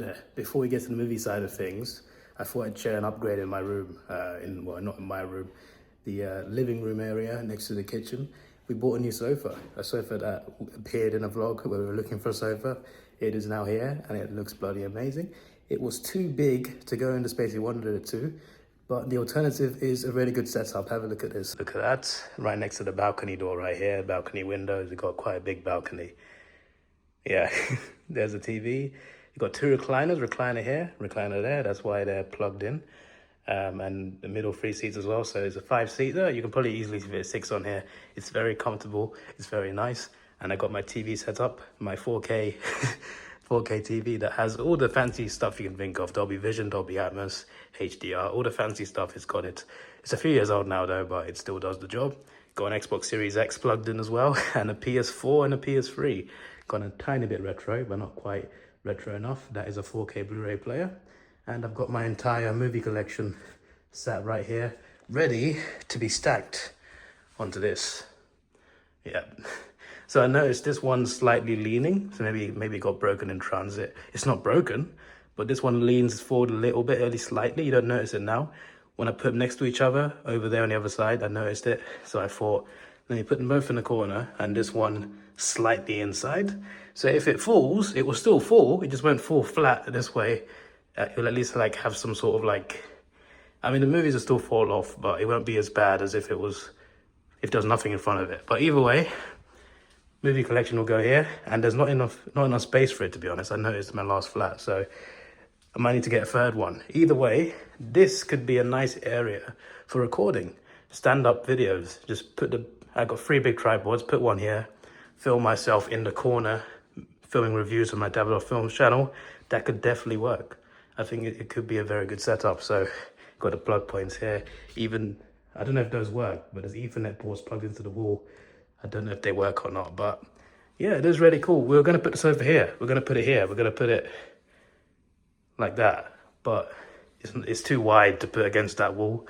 there. Before we get to the movie side of things, I thought I'd share an upgrade in my room, well, not in my room, the living room area next to the kitchen. We bought a new sofa, a sofa that appeared in a vlog where we were looking for a sofa. It is now here and it looks bloody amazing. It was too big to go in the space we wanted it to, but the alternative is a really good setup. Have a look at this. Look at that, right next to the balcony door right here, balcony windows. We've got quite a big balcony. Yeah, there's a TV. You've got two recliners, recliner here, recliner there. That's why they're plugged in. And the middle 3 seats as well. So it's a 5-seater. You can probably easily fit 6 on here. It's very comfortable. It's very nice. And I got my TV set up, my 4K 4K TV that has all the fancy stuff you can think of. Dolby Vision, Dolby Atmos, HDR, all the fancy stuff. It's got it. It's a few years old now though, but it still does the job. Got an Xbox Series X plugged in as well, and a PS4 and a PS3. Got a tiny bit retro, but not quite retro enough. That is a 4K Blu-ray player. And I've got my entire movie collection sat right here, ready to be stacked onto this. Yeah. So I noticed this one's slightly leaning, so maybe it got broken in transit. It's not broken, but this one leans forward a little bit, only slightly. You don't notice it now. When I put them next to each other, over there on the other side, I noticed it. So I thought, let me put them both in the corner, and this one slightly inside. So if it falls, it will still fall. It just won't fall flat this way. It'll at least like have some sort of like, I mean, the movies will still fall off, but it won't be as bad as if there's nothing in front of it. But either way, movie collection will go here, and there's not enough space for it, to be honest. I noticed in my last flat, so I might need to get a third one. Either way, this could be a nice area for recording stand-up videos. Just I got 3 big tripods, put one here, film myself in the corner, filming reviews on my Davidoff Films channel. That could definitely work. I think it could be a very good setup. So got the plug points here. Even, I don't know if those work, but there's Ethernet ports plugged into the wall. I don't know if they work or not, but yeah, it is really cool. We're going to put the sofa here. We're going to put it here. We're going to put it like that, but it's too wide to put against that wall.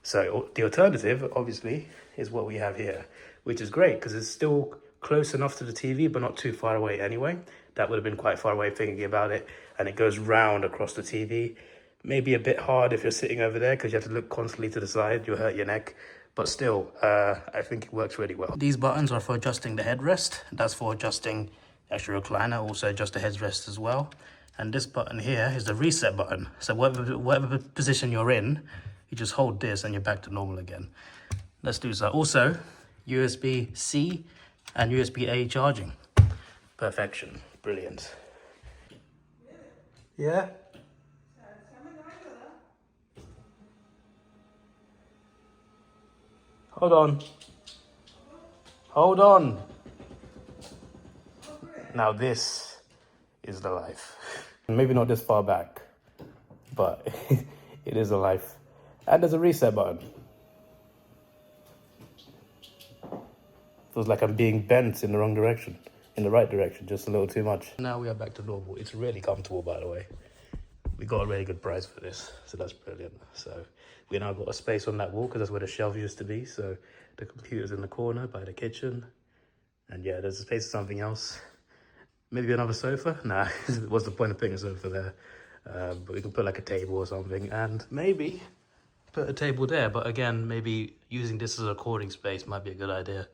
So the alternative, obviously, is what we have here, which is great because it's still close enough to the TV, but not too far away anyway. That would have been quite far away thinking about it. And it goes round across the TV. Maybe a bit hard if you're sitting over there because you have to look constantly to the side. You'll hurt your neck. But still, I think it works really well. These buttons are for adjusting the headrest. That's for adjusting the actual recliner. Also adjust the headrest as well. And this button here is the reset button. So whatever position you're in, you just hold this and you're back to normal again. Let's do so. Also, USB-C and USB-A charging. Perfection. Brilliant. Yeah? Hold on. Hold on. Now this is the life. Maybe not this far back, but it is a life. And there's a reset button. Feels like I'm being bent in the wrong direction. In the right direction, just a little too much. Now we are back to normal. It's really comfortable, by the way. We got a really good price for this, so that's brilliant. So we now got a space on that wall because that's where the shelf used to be. So the computer's in the corner by the kitchen. And yeah, there's a space for something else. Maybe another sofa? Nah, what's the point of putting a sofa there? But we can put like a table or something, and maybe put a table there. But again, maybe using this as a recording space might be a good idea.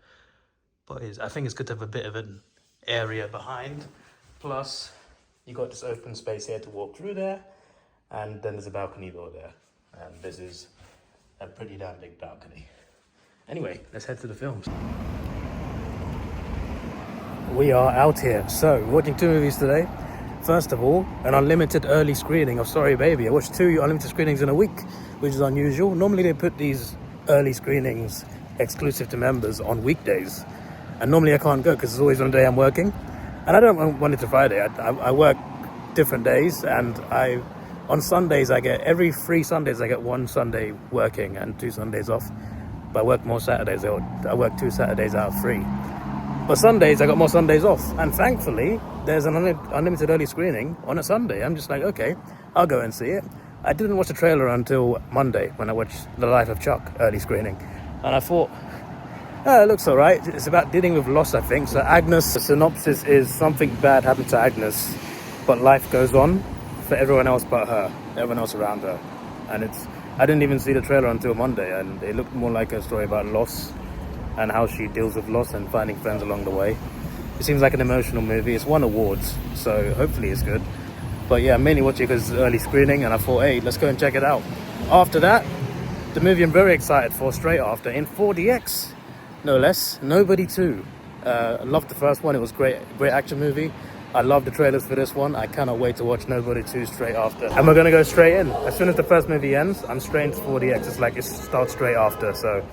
But I think it's good to have a bit of an area behind. Plus, you got this open space here to walk through there, and then there's a balcony door there. And this is a pretty damn big balcony. Anyway, let's head to the films. We are out here. So, watching 2 movies today. First of all, an unlimited early screening of Sorry Baby. I watched 2 unlimited screenings in a week, which is unusual. Normally they put these early screenings exclusive to members on weekdays. And normally I can't go because it's always on a day I'm working. And I don't want Monday to Friday. I work different days, and on Sundays I get, every 3 Sundays I get 1 Sunday working and 2 Sundays off. But I work more Saturdays. I work 2 Saturdays out of 3. But Sundays I got more Sundays off. And thankfully there's an unlimited early screening on a Sunday. I'm just like, okay, I'll go and see it. I didn't watch the trailer until Monday when I watched The Life of Chuck early screening. And I thought, it looks all right. It's about dealing with loss, I think. So Agnes, the synopsis is something bad happened to Agnes but life goes on for everyone else but her, everyone else around her. And I didn't even see the trailer until Monday, and it looked more like a story about loss and how she deals with loss and finding friends along the way. It seems like an emotional movie. It's won awards, so hopefully it's good. But yeah, I'm mainly watching because it's early screening, and I thought, hey, let's go and check it out. After that, the movie I'm very excited for straight after, in 4DX, no less, Nobody 2. I loved the first one. It was great action movie. I love the trailers for this one. I cannot wait to watch Nobody 2 straight after. And we're gonna go straight in. As soon as the first movie ends, I'm straight into 4DX. It's like it starts straight after, so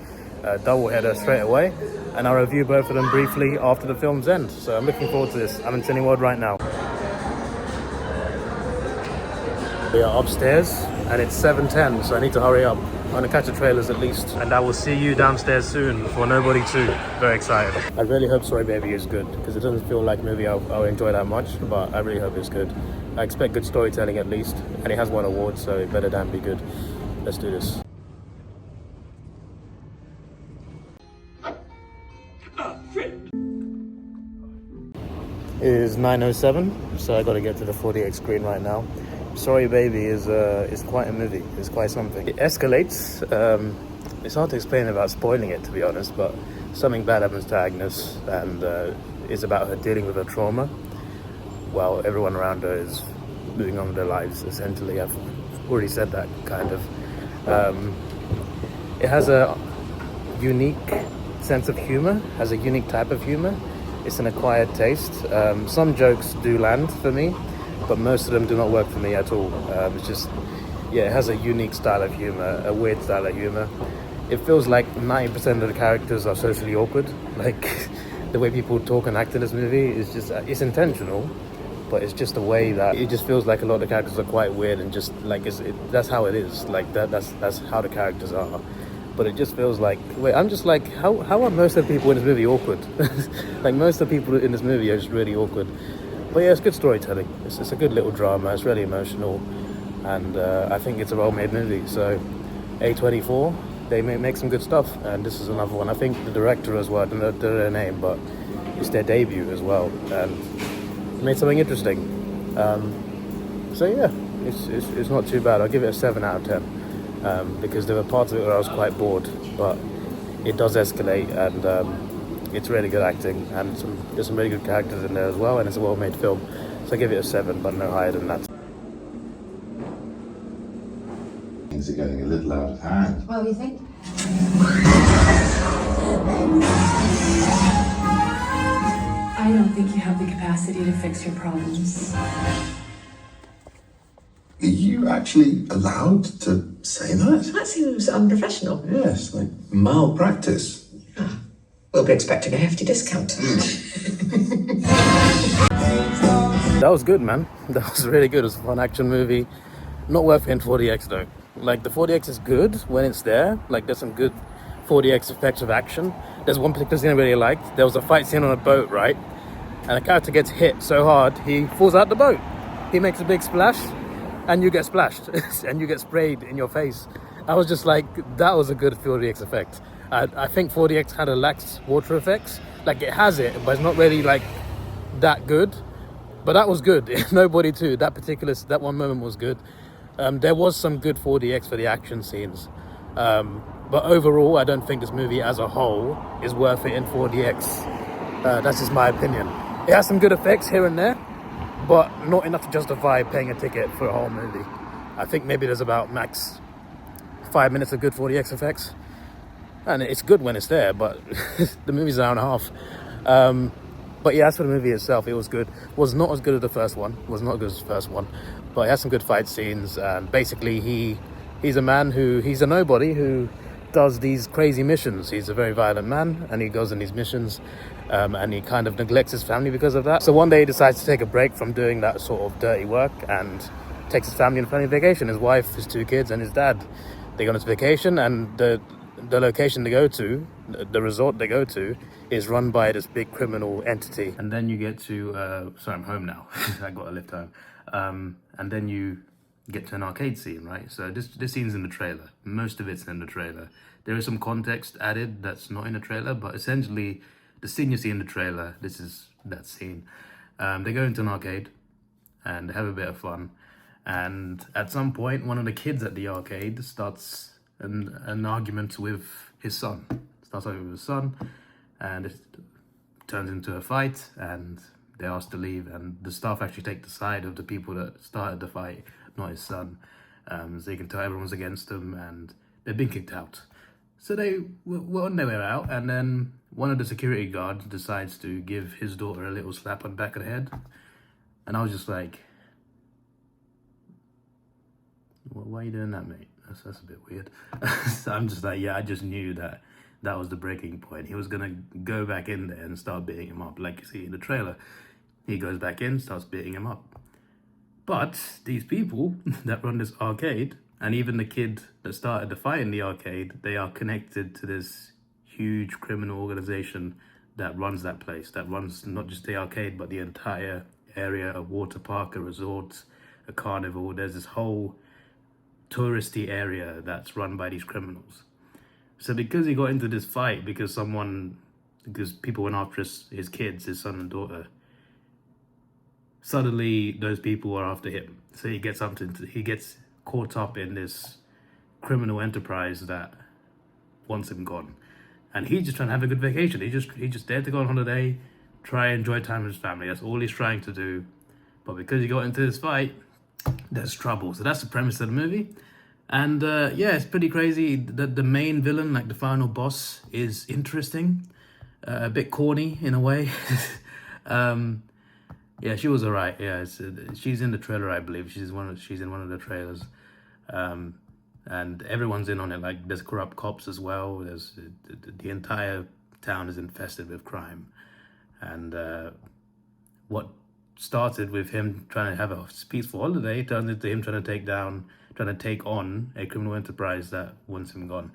double header straight away. And I'll review both of them briefly after the film's end. So I'm looking forward to this. I'm in Cineworld right now. We are upstairs and it's 7:10, so I need to hurry up. I'm gonna catch the trailers at least, and I will see you downstairs soon for Nobody 2. Very excited. I really hope Sorry Baby is good, because it doesn't feel like a movie I'll enjoy that much, but I really hope it's good. I expect good storytelling at least, and it has won awards, so it better damn be good. Let's do this. It is 9:07, so I gotta get to the 4DX screen right now. Sorry Baby is quite a movie. It's quite something. It escalates. It's hard to explain without spoiling it, to be honest, but something bad happens to Agnes, and it's about her dealing with her trauma while everyone around her is moving on with their lives, essentially. I've already said that, kind of. It has a unique sense of humor, has a unique type of humor. It's an acquired taste. Some jokes do land for me, but most of them do not work for me at all. It's just, yeah, it has a unique style of humor, a weird style of humor. It feels like 90% of the characters are socially awkward. Like, the way people talk and act in this movie is just, it's intentional, but it's just a way that it just feels like a lot of the characters are quite weird, and just like, that's how it is. Like, that's how the characters are. But it just feels like, wait, I'm just like, how are most of the people in this movie awkward? Like, most of the people in this movie are just really awkward. But yeah, it's good storytelling. It's a good little drama. It's really emotional, and I think it's a well-made movie. So A24, they make some good stuff, and this is another one. I think the director as well, I don't know their name, but it's their debut as well, and made something interesting. So yeah, it's not too bad. I'll give it a 7 out of 10, because there were parts of it where I was quite bored, but it does escalate, and it's really good acting, and there's some really good characters in there as well, and it's a well-made film. So I give it a 7, but no higher than that. Things are getting a little out of hand. Well, you think? I don't think you have the capacity to fix your problems. Are you actually allowed to say that? That seems unprofessional. Yes, like malpractice. We'll be expecting a hefty discount. That was good, man. That was really good. It was a fun action movie. Not worth it in 4DX though. Like, the 4DX is good when it's there. Like, there's some good 4DX effects of action. There's one particular scene I really liked. There was a fight scene on a boat, right? And a character gets hit so hard, he falls out the boat. He makes a big splash, and you get splashed, and you get sprayed in your face. I was just like, that was a good 4DX effect. I think 4DX kind of lacks water effects. Like, it has it, but it's not really like that good. But that was good. Nobody 2. That one moment was good. There was some good 4DX for the action scenes. But overall, I don't think this movie as a whole is worth it in 4DX. That's just my opinion. It has some good effects here and there, but not enough to justify paying a ticket for a whole movie. I think maybe there's about max 5 minutes of good 4DX effects. And it's good when it's there, but the movie's an hour and a half. But yeah, as for the movie itself, it was good. Was not as good as the first one. Was not as good as the first one. But it has some good fight scenes. And basically, he's a man he's a nobody who does these crazy missions. He's a very violent man, and he goes on these missions, and he kind of neglects his family because of that. So one day he decides to take a break from doing that sort of dirty work and takes his family on a family vacation. His wife, his 2 kids, and his dad. They go on this vacation, and the location they go to, the resort they go to, is run by this big criminal entity. And then you get to, sorry, I'm home now. I got a lift home. And then you get to an arcade scene, right? So this scene's in the trailer. Most of it's in the trailer. There is some context added that's not in the trailer, but essentially the scene you see in the trailer, this is that scene. They go into an arcade, and have a bit of fun. And at some point, one of the kids at the arcade starts an argument with his son. And it turns into a fight, and they're asked to leave. And the staff actually take the side of the people that started the fight, not his son. So you can tell everyone's against him, and they've been kicked out. So they were on their way out, and then one of the security guards decides to give his daughter a little slap on the back of the head. And I was just like, why are you doing that, mate? That's a bit weird. So I'm just like, yeah, I just knew that was the breaking point. He was gonna go back in there and start beating him up, like you see in the trailer. He goes back in, starts beating him up. But these people that run this arcade, and even the kid that started the fight in the arcade, they are connected to this huge criminal organization that runs that place, that runs not just the arcade, but the entire area, a water park, a resort, a carnival. There's this whole touristy area that's run by these criminals. So because he got into this fight, because people went after his kids, his son and daughter, suddenly those people are after him. So he gets caught up in this criminal enterprise that wants him gone. And he's just trying to have a good vacation. He's just there to go on holiday, try and enjoy time with his family. That's all he's trying to do. But because he got into this fight, there's trouble. So that's the premise of the movie. And yeah, it's pretty crazy. The main villain, like the final boss, is interesting. A bit corny in a way. Yeah, she was alright. Yeah, she's in the trailer, I believe. She's in one of the trailers. And everyone's in on it. Like, there's corrupt cops as well. There's the entire town is infested with crime. And what started with him trying to have a peaceful holiday turned into him trying to take on a criminal enterprise that wants him gone.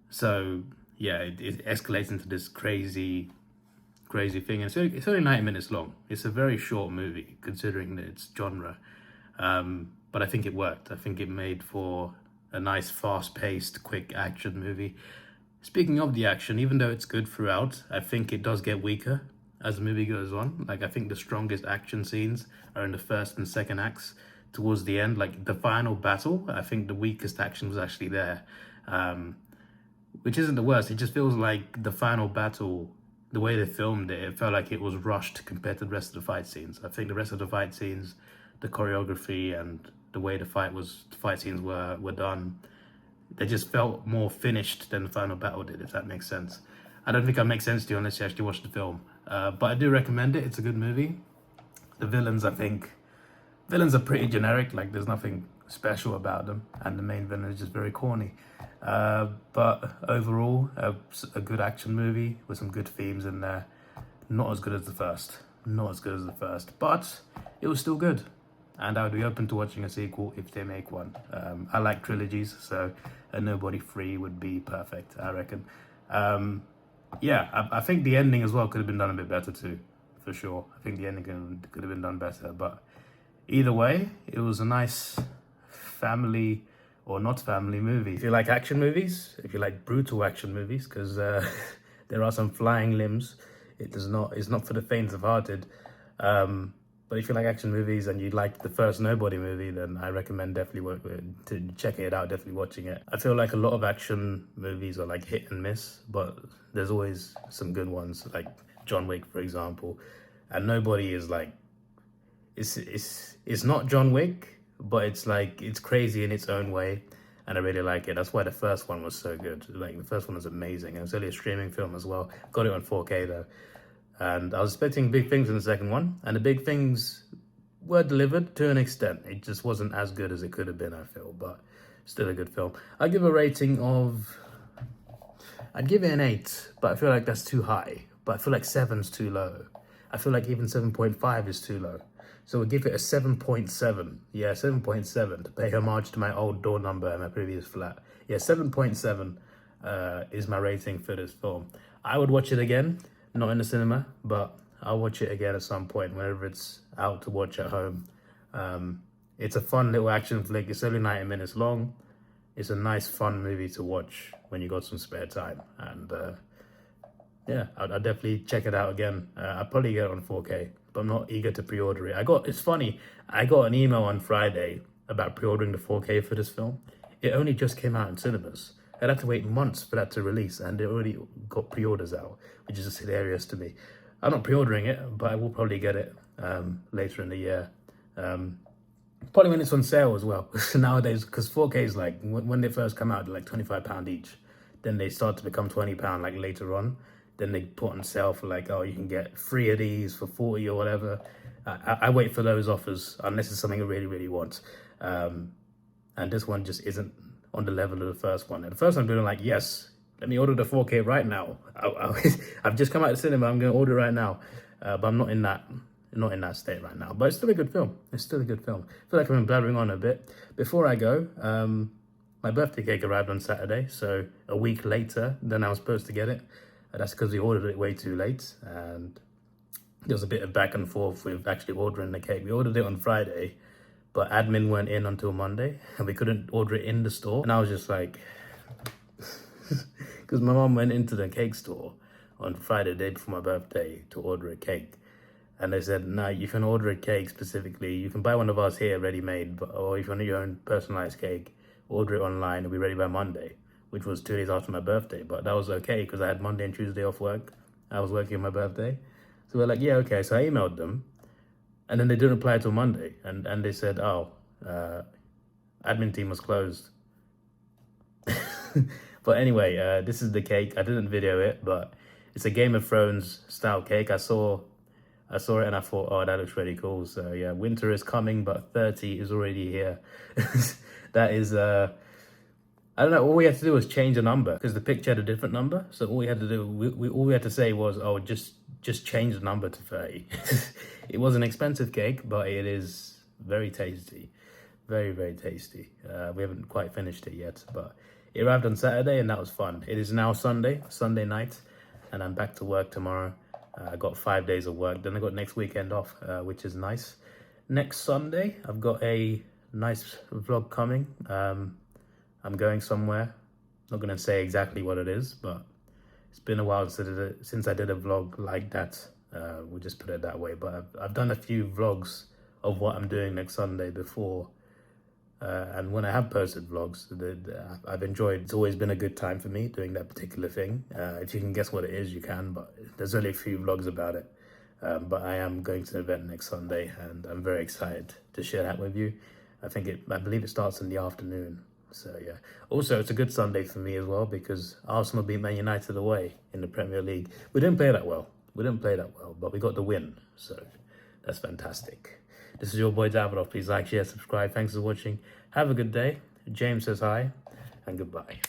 So yeah, it escalates into this crazy thing. And it's only 90 minutes long. It's a very short movie considering its genre. But I think it worked. I think it made for a nice, fast-paced, quick action movie. Speaking of the action, even though it's good throughout, I think it does get weaker as the movie goes on. Like, I think the strongest action scenes are in the first and second acts. Towards the end, like the final battle, I think the weakest action was actually there. Which isn't the worst. It just feels like the final battle, the way they filmed it, it felt like it was rushed compared to the rest of the fight scenes. I think the rest of the fight scenes, the choreography and the way the fight scenes were done, they just felt more finished than the final battle did, if that makes sense. I don't think that makes sense to you unless you actually watch the film. But I do recommend it. It's a good movie. The villains are pretty generic. Like, there's nothing special about them. And the main villain is just very corny. But overall, a good action movie with some good themes in there. Not as good as the first. But it was still good. And I would be open to watching a sequel if they make one. I like trilogies, so a Nobody 3 would be perfect, I reckon. Yeah, I think the ending as well could have been done a bit better too, for sure. I think the ending could have been done better. But either way, it was a nice family or not family movie. If you like action movies, if you like brutal action movies, because there are some flying limbs, it's not for the faint of hearted. But if you like action movies and you like the first Nobody movie, then I recommend definitely checking it out, definitely watching it. I feel like a lot of action movies are like hit and miss, but there's always some good ones, like John Wick, for example. And Nobody is like, it's not John Wick, but it's crazy in its own way, and I really like it. That's why the first one was so good. Like, the first one was amazing, and it's only a streaming film as well. Got it on 4K though. And I was expecting big things in the second one, and the big things were delivered to an extent. It just wasn't as good as it could have been, I feel, but still a good film. I'd give it an 8, but I feel like that's too high. But I feel like 7's too low. I feel like even 7.5 is too low. So we'll give it a 7.7. Yeah, 7.7 to pay homage to my old door number in my previous flat. Yeah, 7.7 is my rating for this film. I would watch it again. Not in the cinema, but I'll watch it again at some point whenever it's out to watch at home. It's a fun little action flick. It's only 90 minutes long. It's a nice, fun movie to watch when you got some spare time. And yeah, I'll definitely check it out again. I'll probably get it on 4K, but I'm not eager to pre-order it. It's funny, I got an email on Friday about pre-ordering the 4K for this film. It only just came out in cinemas. I'd have to wait months for that to release, and they already got pre-orders out, which is just hilarious to me. I'm not pre-ordering it, but I will probably get it later in the year. Probably when it's on sale as well. Nowadays, because 4K is like, when they first come out, they're like £25 each. Then they start to become £20 like later on. Then they put on sale for like, oh, you can get 3 of these for 40 or whatever. I wait for those offers unless it's something I really, really want. And this one just isn't on the level of the first one. And the first one I'm doing like, yes, let me order the 4K right now. I've just come out of the cinema, I'm going to order it right now. But I'm not in that state right now. But it's still a good film. It's still a good film. I feel like I've been blabbering on a bit. Before I go, my birthday cake arrived on Saturday, so a week later than I was supposed to get it. That's because we ordered it way too late, and there was a bit of back and forth with actually ordering the cake. We ordered it on Friday, but admin weren't in until Monday, and we couldn't order it in the store. And I was just like, because my mom went into the cake store on Friday, the day before my birthday, to order a cake. And they said, no, you can order a cake specifically. You can buy one of ours here ready-made, or if you want your own personalized cake, order it online. It'll be ready by Monday, which was 2 days after my birthday. But that was okay because I had Monday and Tuesday off work. I was working on my birthday. So we're like, yeah, okay. So I emailed them, and then they didn't reply till Monday. And they said, oh, admin team was closed. But anyway, this is the cake. I didn't video it, but it's a Game of Thrones style cake. I saw it and I thought, oh, that looks really cool. So yeah, winter is coming, but 30 is already here. That is, I don't know, all we had to do was change the number because the picture had a different number. So all we had to do, all we had to say was, oh, just change the number to 30. It was an expensive cake, but it is very tasty. Very, very tasty. We haven't quite finished it yet, but it arrived on Saturday and that was fun. It is now Sunday night, and I'm back to work tomorrow. I got 5 days of work. Then I got next weekend off, which is nice. Next Sunday, I've got a nice vlog coming. I'm going somewhere. Not going to say exactly what it is, but it's been a while since I did a vlog like that. We'll just put it that way. But I've done a few vlogs of what I'm doing next Sunday before. And when I have posted vlogs, I've enjoyed. It's always been a good time for me doing that particular thing. If you can guess what it is, you can, but there's only a few vlogs about it. But I am going to an event next Sunday, and I'm very excited to share that with you. I believe it starts in the afternoon. So yeah. Also, it's a good Sunday for me as well because Arsenal beat Man United away in the Premier League. We didn't play that well, but we got the win. So that's fantastic. This is your boy Davidoff. Please like, share, subscribe. Thanks for watching. Have a good day. James says hi and goodbye.